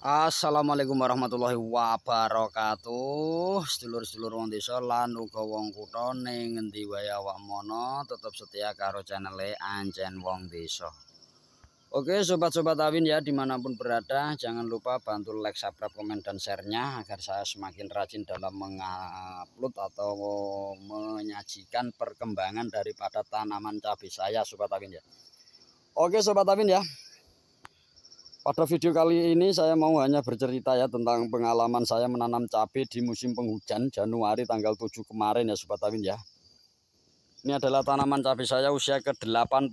Assalamualaikum warahmatullahi wabarakatuh. Sedulur-sedulur wong desa lan uga wong kutha ning ngendi wae awak mono tetep setia karo channel Ancen Wong Desa. Oke sobat-sobat Awin ya, dimanapun berada, jangan lupa bantu like, subscribe, komen, dan share-nya agar saya semakin rajin dalam mengupload atau menyajikan perkembangan daripada tanaman cabai saya sobat Awin ya. Oke sobat Awin ya, pada video kali ini saya mau hanya bercerita ya tentang pengalaman saya menanam cabai di musim penghujan Januari tanggal 7 kemarin ya sobat Awin ya. Ini adalah tanaman cabai saya usia ke 89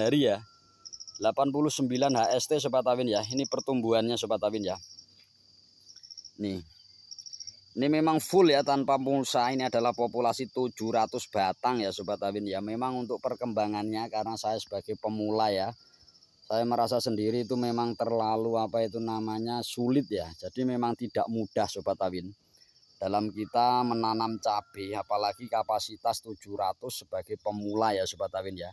hari ya. 89 HST sobat Awin ya. Ini pertumbuhannya sobat Awin ya. Nih. Ini memang full ya tanpa mulsa. Ini adalah populasi 700 batang ya sobat Awin ya. Memang untuk perkembangannya karena saya sebagai pemula ya, saya merasa sendiri itu memang terlalu sulit ya. Jadi memang tidak mudah sobat Awin dalam kita menanam cabai, apalagi kapasitas 700 sebagai pemula ya sobat Awin ya.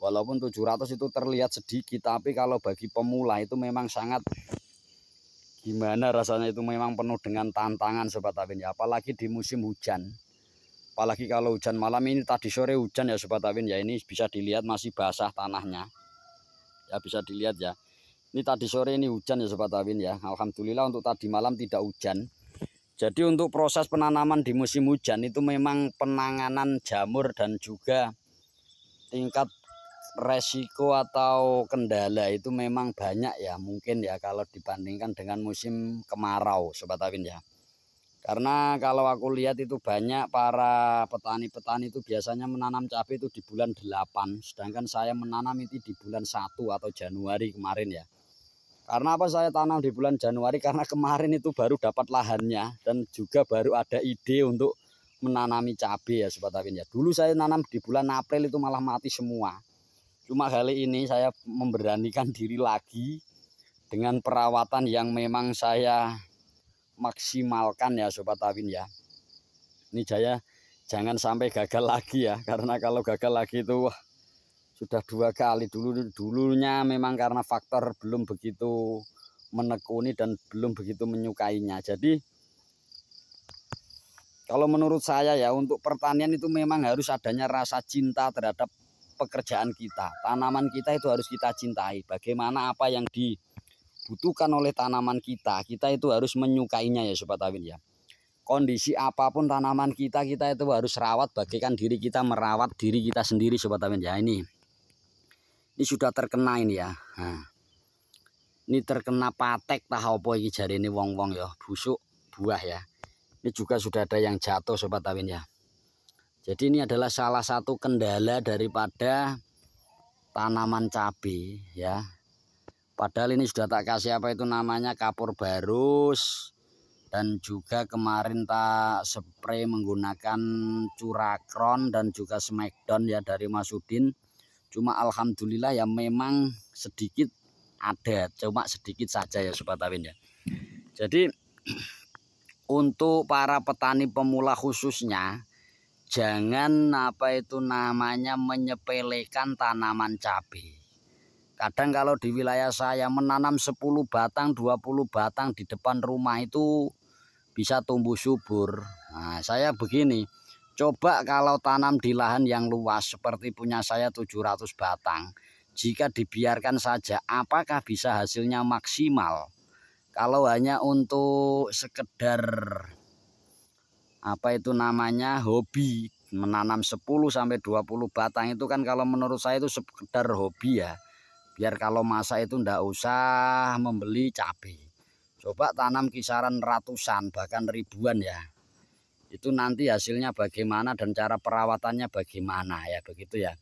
Walaupun 700 itu terlihat sedikit, tapi kalau bagi pemula itu memang sangat gimana rasanya, itu memang penuh dengan tantangan sobat Awin ya, apalagi di musim hujan. Apalagi kalau hujan malam ini, tadi sore hujan ya sobat Awin ya, ini bisa dilihat masih basah tanahnya. Ya bisa dilihat ya. Ini tadi sore ini hujan ya sobat Awin ya. Alhamdulillah untuk tadi malam tidak hujan. Jadi untuk proses penanaman di musim hujan itu memang penanganan jamur dan juga tingkat resiko atau kendala itu memang banyak ya, mungkin ya kalau dibandingkan dengan musim kemarau sobat Awin ya. Karena kalau aku lihat itu banyak para petani-petani itu biasanya menanam cabai itu di bulan 8, sedangkan saya menanam itu di bulan 1 atau Januari kemarin ya. Karena apa saya tanam di bulan Januari? Karena kemarin itu baru dapat lahannya dan juga baru ada ide untuk menanami cabai ya sobat Awin ya. Dulu saya nanam di bulan April itu malah mati semua. Cuma kali ini saya memberanikan diri lagi dengan perawatan yang memang saya maksimalkan ya sobat Awin ya. Ini saya jangan sampai gagal lagi ya, karena kalau gagal lagi itu wah, sudah 2 kali. Dulunya memang karena faktor belum begitu menekuni dan belum begitu menyukainya. Jadi kalau menurut saya ya, untuk pertanian itu memang harus adanya rasa cinta terhadap pekerjaan kita. Tanaman kita itu harus kita cintai. Bagaimana apa yang dibutuhkan oleh tanaman kita itu harus menyukainya ya sobat Awin ya. Kondisi apapun tanaman kita itu harus rawat bagaikan diri kita merawat diri kita sendiri sobat Awin ya. Ini sudah terkena ini ya. Nah, ini terkena patek tahu apa iki jari ini wong-wong ya, busuk buah ya. Ini juga sudah ada yang jatuh sobat Awin ya. Jadi ini adalah salah satu kendala daripada tanaman cabai ya. Padahal ini sudah tak kasih kapur barus, dan juga kemarin tak spray menggunakan Curakron dan juga Smackdown ya dari Mas Udin. Cuma alhamdulillah ya memang sedikit ada, cuma sedikit saja ya sobat Awin ya. Jadi untuk para petani pemula khususnya, jangan menyepelekan tanaman cabai. Kadang kalau di wilayah saya menanam 10 batang, 20 batang di depan rumah itu bisa tumbuh subur. Nah, saya begini, coba kalau tanam di lahan yang luas seperti punya saya 700 batang, jika dibiarkan saja apakah bisa hasilnya maksimal? Kalau hanya untuk sekedar hobi menanam 10-20 batang itu kan kalau menurut saya itu sekedar hobi ya. Biar kalau masa itu ndak usah membeli cabai. Coba tanam kisaran ratusan bahkan ribuan ya. Itu nanti hasilnya bagaimana dan cara perawatannya bagaimana ya, begitu ya.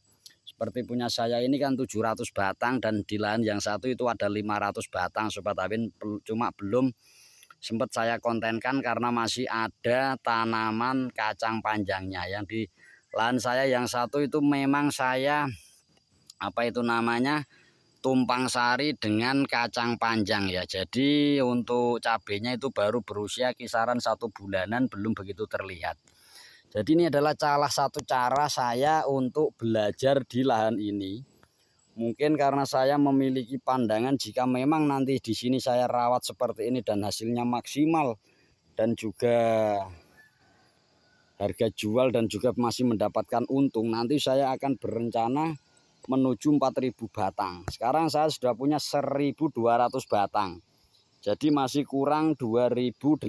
Seperti punya saya ini kan 700 batang dan di lahan yang satu itu ada 500 batang sobat Awin, cuma belum sempat saya kontenkan karena masih ada tanaman kacang panjangnya. Yang di lahan saya yang satu itu memang saya tumpang sari dengan kacang panjang ya. Jadi untuk cabenya itu baru berusia kisaran 1 bulanan, belum begitu terlihat. Jadi ini adalah salah satu cara saya untuk belajar di lahan ini Mungkin karena saya memiliki pandangan jika memang nanti di sini saya rawat seperti ini dan hasilnya maksimal dan juga harga jual dan juga masih mendapatkan untung, nanti saya akan berencana menuju 4.000 batang. Sekarang saya sudah punya 1.200 batang. Jadi masih kurang 2.800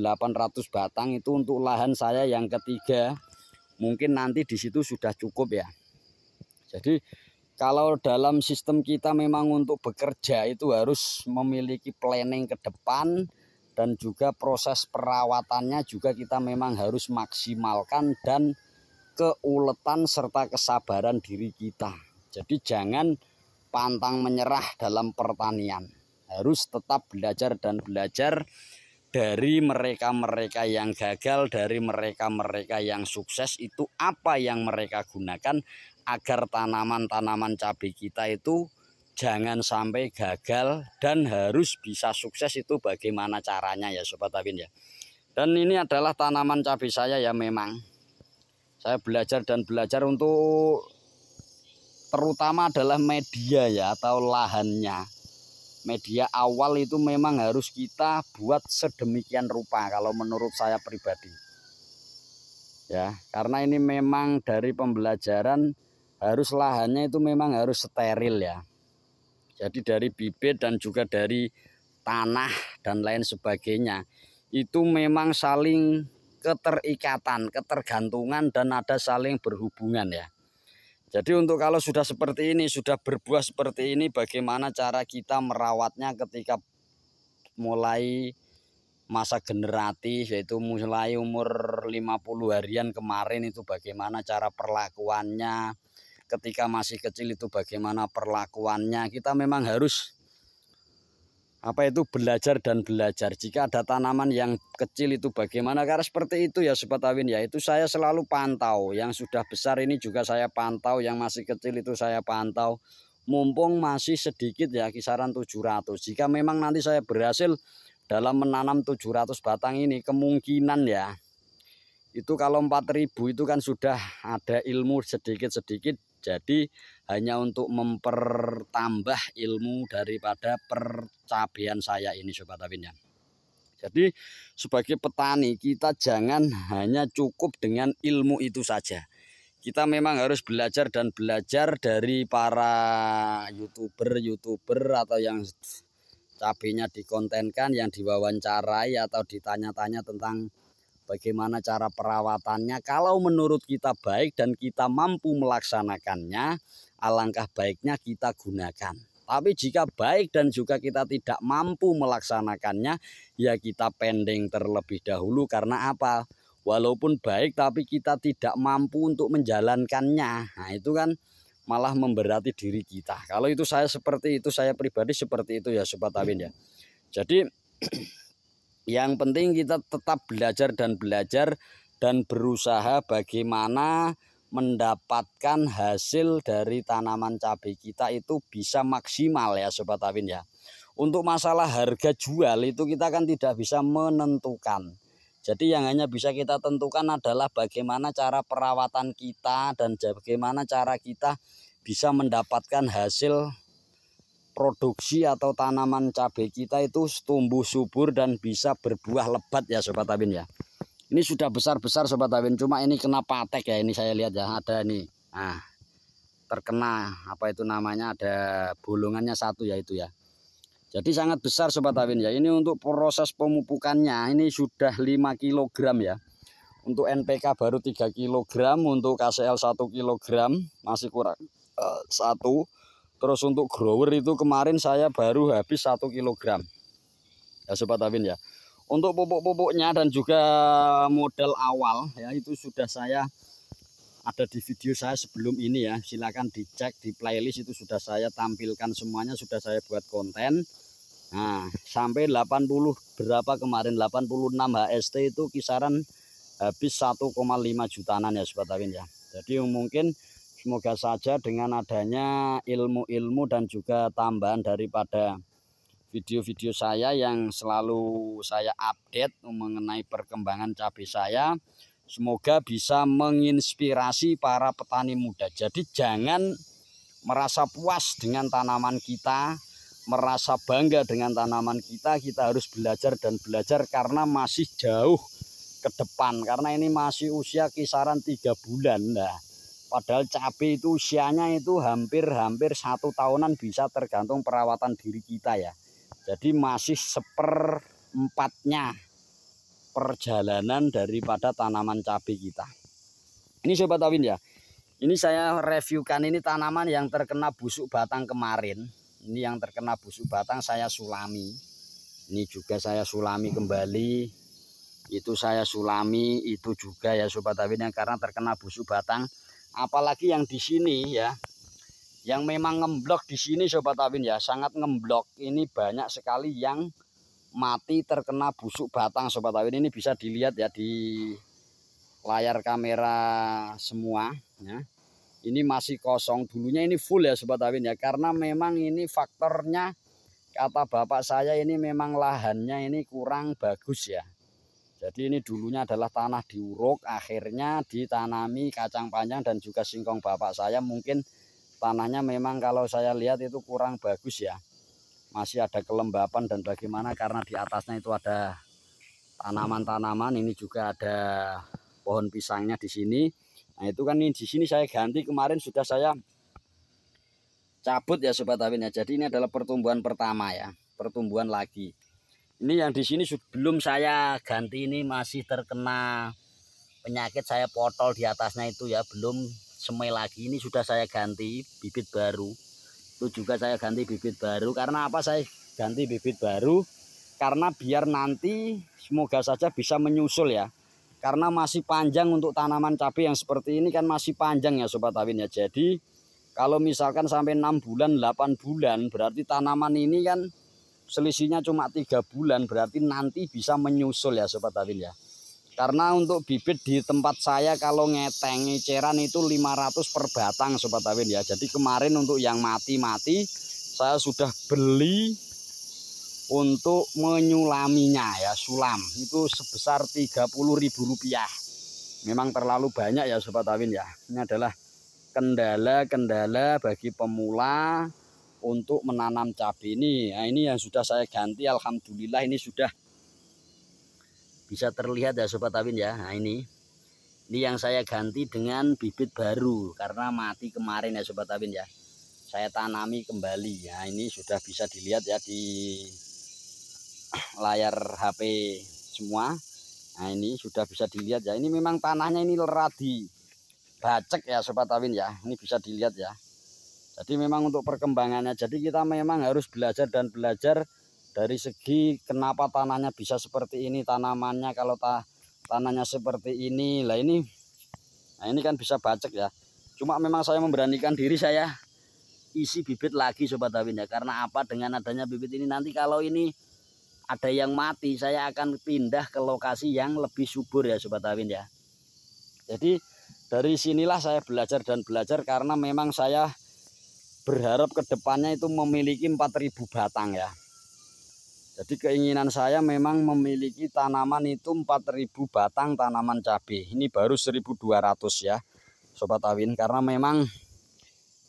batang itu untuk lahan saya yang ketiga. Mungkin nanti di situ sudah cukup ya. Jadi kalau dalam sistem kita memang untuk bekerja itu harus memiliki planning ke depan dan juga proses perawatannya juga kita memang harus maksimalkan dan keuletan serta kesabaran diri kita. Jadi jangan pantang menyerah dalam pertanian. Harus tetap belajar dan belajar dari mereka-mereka yang gagal, dari mereka-mereka yang sukses, itu apa yang mereka gunakan agar tanaman-tanaman cabai kita itu jangan sampai gagal dan harus bisa sukses. Itu bagaimana caranya ya Sobat Tawin ya. Dan ini adalah tanaman cabai saya ya, memang saya belajar dan belajar untuk terutama adalah media ya atau lahannya. Media awal itu memang harus kita buat sedemikian rupa kalau menurut saya pribadi. Ya, karena ini memang dari pembelajaran harus lahannya itu memang harus steril ya. Jadi dari bibit dan juga dari tanah dan lain sebagainya. Itu memang saling keterikatan, ketergantungan dan ada saling berhubungan ya. Jadi untuk kalau sudah seperti ini, sudah berbuah seperti ini, bagaimana cara kita merawatnya ketika mulai masa generatif, yaitu mulai umur 50 harian kemarin itu bagaimana cara perlakuannya, ketika masih kecil itu bagaimana perlakuannya. Kita memang harus belajar dan belajar. Jika ada tanaman yang kecil itu bagaimana, karena seperti itu ya Sobat Tawin ya. Itu saya selalu pantau. Yang sudah besar ini juga saya pantau, yang masih kecil itu saya pantau. Mumpung masih sedikit ya, kisaran 700. Jika memang nanti saya berhasil dalam menanam 700 batang ini, kemungkinan ya itu kalau 4.000 itu kan sudah ada ilmu sedikit-sedikit. Jadi hanya untuk mempertambah ilmu daripada percabean saya ini Sobat Tawin ya. Jadi sebagai petani kita jangan hanya cukup dengan ilmu itu saja. Kita memang harus belajar dan belajar dari para youtuber atau yang cabenya dikontenkan, yang diwawancarai atau ditanya-tanya tentang bagaimana cara perawatannya. Kalau menurut kita baik dan kita mampu melaksanakannya, alangkah baiknya kita gunakan. Tapi jika baik dan juga kita tidak mampu melaksanakannya, ya kita pending terlebih dahulu. Karena apa? Walaupun baik tapi kita tidak mampu untuk menjalankannya. Nah itu kan malah memberati diri kita. Kalau itu saya seperti itu, saya pribadi seperti itu ya Sobat Tawin ya. Jadi yang penting kita tetap belajar dan berusaha bagaimana mendapatkan hasil dari tanaman cabai kita itu bisa maksimal ya Sobat Tawin ya. Untuk masalah harga jual itu kita kan tidak bisa menentukan. Jadi yang hanya bisa kita tentukan adalah bagaimana cara perawatan kita dan bagaimana cara kita bisa mendapatkan hasil produksi atau tanaman cabai kita itu tumbuh subur dan bisa berbuah lebat ya Sobat Tawin ya. Ini sudah besar-besar Sobat Tawin, cuma ini kena patek ya, ini saya lihat ya, ada nih. Nah, terkena apa itu namanya, ada bolongannya satu ya itu ya. Jadi sangat besar Sobat Tawin ya. Ini untuk proses pemupukannya ini sudah 5 kg ya. Untuk NPK baru 3 kg, untuk KCL 1 kg, masih kurang 1. Terus untuk grower itu kemarin saya baru habis 1 kg ya Sobat Tawin ya. Untuk pupuk-pupuknya dan juga modal awal ya itu sudah saya ada di video saya sebelum ini ya. Silakan dicek di playlist, itu sudah saya tampilkan semuanya, sudah saya buat konten. Nah sampai 80 berapa kemarin, 86 HST itu kisaran habis 1,5 jutaan ya Sobat Tawin ya. Jadi mungkin semoga saja dengan adanya ilmu-ilmu dan juga tambahan daripada video-video saya yang selalu saya update mengenai perkembangan cabai saya, semoga bisa menginspirasi para petani muda. Jadi jangan merasa puas dengan tanaman kita, merasa bangga dengan tanaman kita harus belajar dan belajar karena masih jauh ke depan. Karena ini masih usia kisaran 3 bulan. Nah, padahal cabai itu usianya itu hampir 1 tahunan bisa, tergantung perawatan diri kita ya. Jadi masih 1/4-nya perjalanan daripada tanaman cabai kita. Ini Sobat Awin ya. Ini saya reviewkan ini tanaman yang terkena busuk batang kemarin. Ini yang terkena busuk batang saya sulami. Ini juga saya sulami kembali. Itu saya sulami, itu juga ya Sobat Awin yang karena terkena busuk batang. Apalagi yang di sini ya. Yang memang ngemblok di sini Sobat Awin ya, sangat ngemblok. Ini banyak sekali yang mati terkena busuk batang Sobat Awin. Ini bisa dilihat ya di layar kamera semua ya. Ini masih kosong, dulunya ini full ya Sobat Awin ya, karena memang ini faktornya kata bapak saya ini memang lahannya ini kurang bagus ya. Jadi ini dulunya adalah tanah diuruk, akhirnya ditanami kacang panjang dan juga singkong bapak saya. Mungkin tanahnya memang kalau saya lihat itu kurang bagus ya, masih ada kelembapan dan bagaimana karena di atasnya itu ada tanaman-tanaman. Ini juga ada pohon pisangnya di sini. Nah itu kan ini di sini saya ganti, kemarin sudah saya cabut ya Sobat Awin ya. Jadi ini adalah pertumbuhan pertama ya, pertumbuhan lagi. Ini yang di sini belum saya ganti, ini masih terkena penyakit, saya potol di atasnya itu ya, belum semai lagi. Ini sudah saya ganti bibit baru. Itu juga saya ganti bibit baru. Karena apa saya ganti bibit baru? Karena biar nanti semoga saja bisa menyusul ya. Karena masih panjang untuk tanaman cabai yang seperti ini kan masih panjang ya Sobat Awin ya. Jadi kalau misalkan sampai 6 bulan 8 bulan berarti tanaman ini kan selisihnya cuma 3 bulan, berarti nanti bisa menyusul ya Sobat Awin ya. Karena untuk bibit di tempat saya kalau ngeteng eceran itu 500 per batang Sobat Awin ya. Jadi kemarin untuk yang mati-mati saya sudah beli untuk menyulaminya ya, sulam itu sebesar Rp30.000. Memang terlalu banyak ya Sobat Awin ya. Ini adalah kendala-kendala bagi pemula untuk menanam cabai ini. Nah, ini yang sudah saya ganti, alhamdulillah ini sudah bisa terlihat ya Sobat Awin ya. Nah ini yang saya ganti dengan bibit baru karena mati kemarin ya Sobat Awin ya. Saya tanami kembali ya. Ini sudah bisa dilihat ya di layar HP semua. Nah ini sudah bisa dilihat ya. Ini memang tanahnya ini radi bacek ya Sobat Awin ya. Ini bisa dilihat ya. Jadi memang untuk perkembangannya, jadi kita memang harus belajar dan belajar dari segi kenapa tanahnya bisa seperti ini, tanamannya kalau tanahnya seperti ini. Lah ini, nah ini kan bisa bacek ya. Cuma memang saya memberanikan diri, saya isi bibit lagi Sobat Awin ya. Karena apa? Dengan adanya bibit ini nanti kalau ini ada yang mati, saya akan pindah ke lokasi yang lebih subur ya Sobat Awin ya. Jadi dari sinilah saya belajar dan belajar karena memang saya berharap ke depannya itu memiliki 4.000 batang ya. Jadi keinginan saya memang memiliki tanaman itu 4.000 batang tanaman cabai. Ini baru 1.200 ya Sobat Awin. Karena memang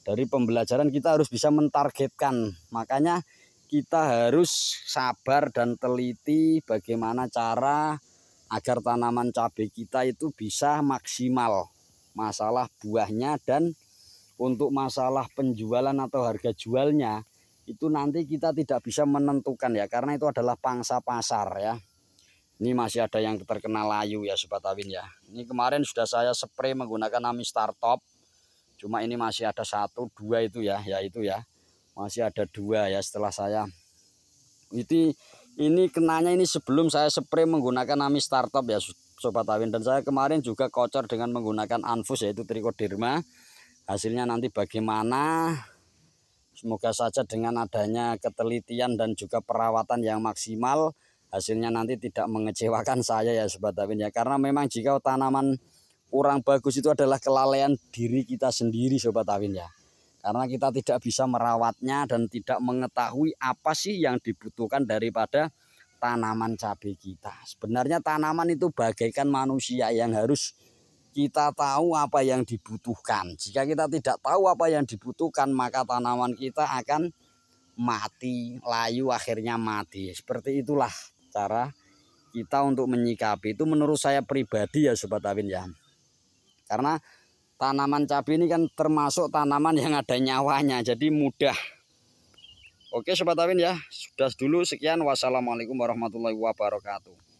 dari pembelajaran kita harus bisa mentargetkan. Makanya kita harus sabar dan teliti bagaimana cara agar tanaman cabai kita itu bisa maksimal. Masalah buahnya dan untuk masalah penjualan atau harga jualnya itu nanti kita tidak bisa menentukan ya, karena itu adalah pangsa pasar ya. Ini masih ada yang terkena layu ya Sobat Awin ya. Ini kemarin sudah saya spray menggunakan Amistar Top. Cuma ini masih ada 1, 2 itu ya, itu ya. Masih ada 2 ya setelah saya. Ini kenanya ini sebelum saya spray menggunakan Amistar Top ya Sobat Awin. Dan saya kemarin juga kocor dengan menggunakan Anfus yaitu Trichoderma. Hasilnya nanti bagaimana? Semoga saja dengan adanya ketelitian dan juga perawatan yang maksimal, hasilnya nanti tidak mengecewakan saya ya Sobat Awin ya. Karena memang jika tanaman kurang bagus itu adalah kelalaian diri kita sendiri Sobat Awin ya. Karena kita tidak bisa merawatnya dan tidak mengetahui apa sih yang dibutuhkan daripada tanaman cabai kita. Sebenarnya tanaman itu bagaikan manusia yang harus kita tahu apa yang dibutuhkan. Jika kita tidak tahu apa yang dibutuhkan, maka tanaman kita akan mati, layu, akhirnya mati. Seperti itulah cara kita untuk menyikapi. Itu menurut saya pribadi ya Sobat Tawin ya. Karena tanaman cabai ini kan termasuk tanaman yang ada nyawanya, jadi mudah. Oke Sobat Tawin ya, sudah dulu sekian. Wassalamualaikum warahmatullahi wabarakatuh.